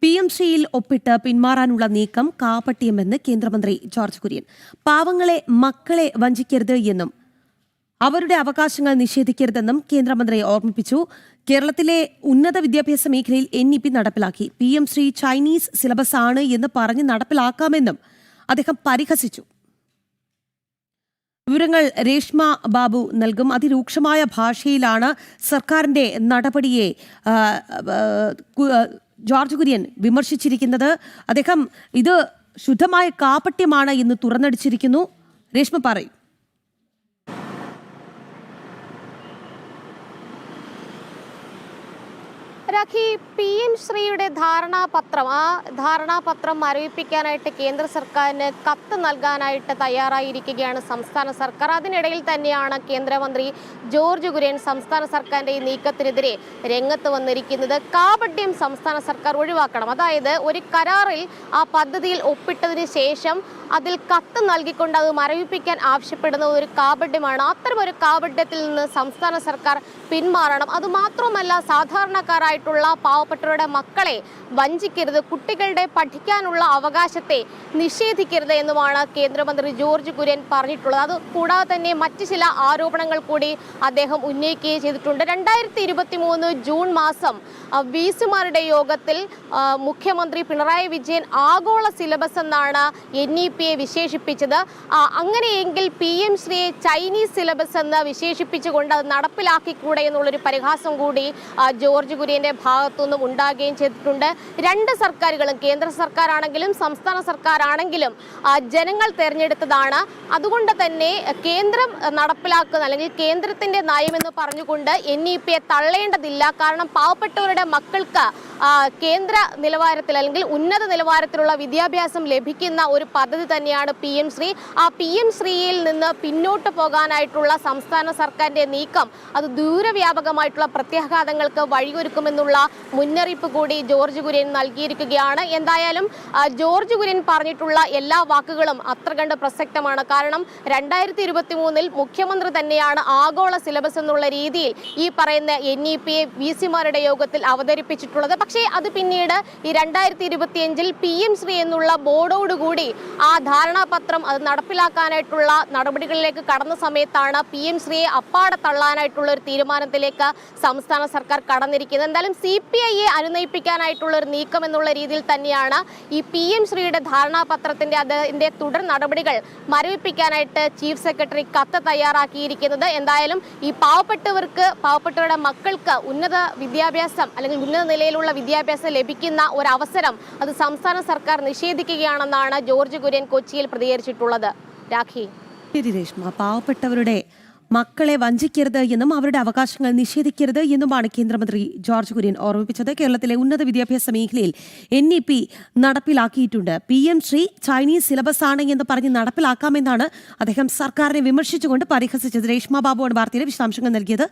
PMCയിൽ ഒപ്പിട്ട് പിന്മാറാനുള്ള നീക്കം കാപട്യമെന്ന് കേന്ദ്രമന്ത്രി ജോർജ് കുര്യൻ. പാവങ്ങളെ മക്കളെ വഞ്ചിക്കരുത് എന്നും അവരുടെ അവകാശങ്ങൾ നിഷേധിക്കരുതെന്നും കേന്ദ്രമന്ത്രി ഓർമ്മിപ്പിച്ചു. കേരളത്തിലെ ഉന്നത വിദ്യാഭ്യാസ മേഖലയിൽ NEP നടപ്പിലാക്കി. PMC ചൈനീസ് സിലബസ് ആണ് എന്ന് പറഞ്ഞ് നടപ്പിലാക്കാമെന്നും അദ്ദേഹം പരിഹസിച്ചു. വിവരങ്ങൾ രേഷ്മ ബാബു നൽകും. അതിരൂക്ഷമായ ഭാഷയിലാണ് സർക്കാരിന്റെ നടപടിയെ ജോർജ് കുര്യൻ വിമർശിച്ചിരിക്കുന്നത്. അദ്ദേഹം ഇത് ശുദ്ധമായ കാപട്യമാണ് എന്ന് തുറന്നടിച്ചിരിക്കുന്നു. രേഷ്മ പറയും. രാഖി, PM ശ്രീയുടെ ധാരണാപത്രം മരവിപ്പിക്കാനായിട്ട് കേന്ദ്ര സർക്കാരിന് കത്ത് നൽകാനായിട്ട് തയ്യാറായിരിക്കുകയാണ് സംസ്ഥാന സർക്കാർ. അതിനിടയിൽ തന്നെയാണ് കേന്ദ്രമന്ത്രി ജോർജ് കുര്യൻ സംസ്ഥാന സർക്കാരിന്റെ ഈ നീക്കത്തിനെതിരെ രംഗത്ത് വന്നിരിക്കുന്നത്. കാപട്യം സംസ്ഥാന സർക്കാർ ഒഴിവാക്കണം. അതായത് ഒരു കരാറിൽ ആ പദ്ധതിയിൽ ഒപ്പിട്ടതിന് ശേഷം അതിൽ കത്ത് നൽകിക്കൊണ്ട് അത് മരവിപ്പിക്കാൻ ആവശ്യപ്പെടുന്ന ഒരു കാപട്യമാണ്. അത്തരമൊരു കാപട്യത്തിൽ നിന്ന് സംസ്ഥാന സർക്കാർ പിന്മാറണം. അതുമാത്രമല്ല, സാധാരണക്കാരായിട്ടുള്ള പാവപ്പെട്ടവരുടെ മക്കളെ വഞ്ചിക്കരുത്, കുട്ടികളുടെ പഠിക്കാനുള്ള അവകാശത്തെ നിഷേധിക്കരുത് എന്നുമാണ് കേന്ദ്രമന്ത്രി ജോർജ് കുര്യൻ പറഞ്ഞിട്ടുള്ളത്. അത് കൂടാതെ തന്നെ മറ്റ് ചില ആരോപണങ്ങൾ കൂടി അദ്ദേഹം ഉന്നയിക്കുകയും ചെയ്തിട്ടുണ്ട്. 2023 ജൂൺ മാസം VC-മാരുടെ യോഗത്തിൽ മുഖ്യമന്ത്രി പിണറായി വിജയൻ ആഗോള സിലബസ് എന്നാണ് NEP-യെ വിശേഷിപ്പിച്ചത്. അങ്ങനെയെങ്കിൽ PM ശ്രീയെ ചൈനീസ് സിലബസ് എന്ന് വിശേഷിപ്പിച്ചുകൊണ്ട് അത് നടപ്പിലാക്കിക്കൂടെ എന്നുള്ളൊരു പരിഹാസം കൂടി ജോർജ് കുര്യന്റെ ഭാഗത്തുനിന്നും ഉണ്ടാകുകയും ചെയ്തിട്ടുണ്ട്. രണ്ട് സർക്കാരുകളും, കേന്ദ്ര സർക്കാരാണെങ്കിലും സംസ്ഥാന സർക്കാരാണെങ്കിലും ജനങ്ങൾ തെരഞ്ഞെടുത്തതാണ്. അതുകൊണ്ട് തന്നെ കേന്ദ്രം നടപ്പിലാക്കുന്ന അല്ലെങ്കിൽ കേന്ദ്രത്തിന്റെ നയമെന്ന് പറഞ്ഞുകൊണ്ട് NEP-യെ തള്ളേണ്ടതില്ല. കാരണം പാവപ്പെട്ടവരുടെ മക്കൾക്ക് കേന്ദ്ര നിലവാരത്തിൽ അല്ലെങ്കിൽ ഉന്നത നിലവാരത്തിലുള്ള വിദ്യാഭ്യാസം ലഭിക്കുന്ന ഒരു പദ്ധതി തന്നെയാണ് PM ശ്രീ. ആ PM ശ്രീയിൽ നിന്ന് പിന്നോട്ട് പോകാനായിട്ടുള്ള സംസ്ഥാന സർക്കാരിന്റെ നീക്കം അത് ദൂരവ്യാപകമായിട്ടുള്ള പ്രത്യാഘാതങ്ങൾക്ക് വഴിയൊരുക്കുമെന്നുള്ള മുന്നറിയിപ്പ് കൂടി ജോർജ് കുര്യൻ നൽകിയിരിക്കുകയാണ്. എന്തായാലും ജോർജ് കുര്യൻ പറഞ്ഞിട്ടുള്ള എല്ലാ വാക്കുകളും അത്ര കണ്ട് പ്രസക്തമാണ്. കാരണം 2023 മുഖ്യമന്ത്രി തന്നെയാണ് ആഗോള സിലബസ് എന്നുള്ള രീതിയിൽ ഈ പറയുന്ന NEP-യെ VC-മാരുടെ യോഗത്തിൽ അവതരിപ്പിച്ചിട്ടുള്ളത്. പക്ഷേ അത് പിന്നീട് ഈ 2025 PM ശ്രീ എന്നുള്ള ബോർഡോടുകൂടി ആ ധാരണാപത്രം അത് നടപ്പിലാക്കാനായിട്ടുള്ള നടപടികളിലേക്ക് കടന്ന സമയത്താണ് PM ശ്രീയെ അപ്പാടെ തള്ളാനായിട്ടുള്ള ഒരു തീരുമാനത്തിലേക്ക് സംസ്ഥാന സർക്കാർ കടന്നിരിക്കുന്നത്. എന്തായാലും CPI-യെ അനുനയിപ്പിക്കാനായിട്ടുള്ള ഒരു നീക്കം എന്നുള്ള രീതിയിൽ തന്നെയാണ് ഈ PM ശ്രീയുടെ ധാരണാപത്രത്തിന്റെ അതിന്റെ തുടർ നടപടികൾ മരവിപ്പിക്കാനായിട്ട് ചീഫ് സെക്രട്ടറി കത്ത് തയ്യാറാക്കിയിരിക്കുന്നത്. എന്തായാലും ഈ പാവപ്പെട്ടവരുടെ മക്കൾക്ക് ഉന്നത വിദ്യാഭ്യാസം അല്ലെങ്കിൽ ഉന്നത നിലയിലുള്ള വിദ്യാഭ്യാസം ലഭിക്കുന്ന ഒരു അവസരം അത് സംസ്ഥാന സർക്കാർ നിഷേധിക്കുകയാണെന്നാണ് ജോർജ് കുര്യൻ കൊച്ചിയിൽ പ്രതികരിച്ചിട്ടുള്ളത്. രാഖി, രേഷ്മ, പാവപ്പെട്ടവരുടെ മക്കളെ വഞ്ചിക്കരുത് എന്നും അവരുടെ അവകാശങ്ങൾ നിഷേധിക്കരുത് എന്നുമാണ് കേന്ദ്രമന്ത്രി ജോർജ് കുര്യൻ ഓർമ്മിപ്പിച്ചത്. കേരളത്തിലെ ഉന്നത വിദ്യാഭ്യാസ മേഖലയിൽ NEP നടപ്പിലാക്കിയിട്ടുണ്ട്. PM Shri Chinese syllabus ആണ് എന്ന് പറഞ്ഞ് നടപ്പിലാക്കാമെന്നാണ് അദ്ദേഹം സർക്കാരിനെ വിമർശിച്ചുകൊണ്ട് പരിഹസിച്ചത്. രേഷ്മ ബാബുവാണ് വാർത്തയുടെ വിശദാംശങ്ങൾ നൽകിയത്.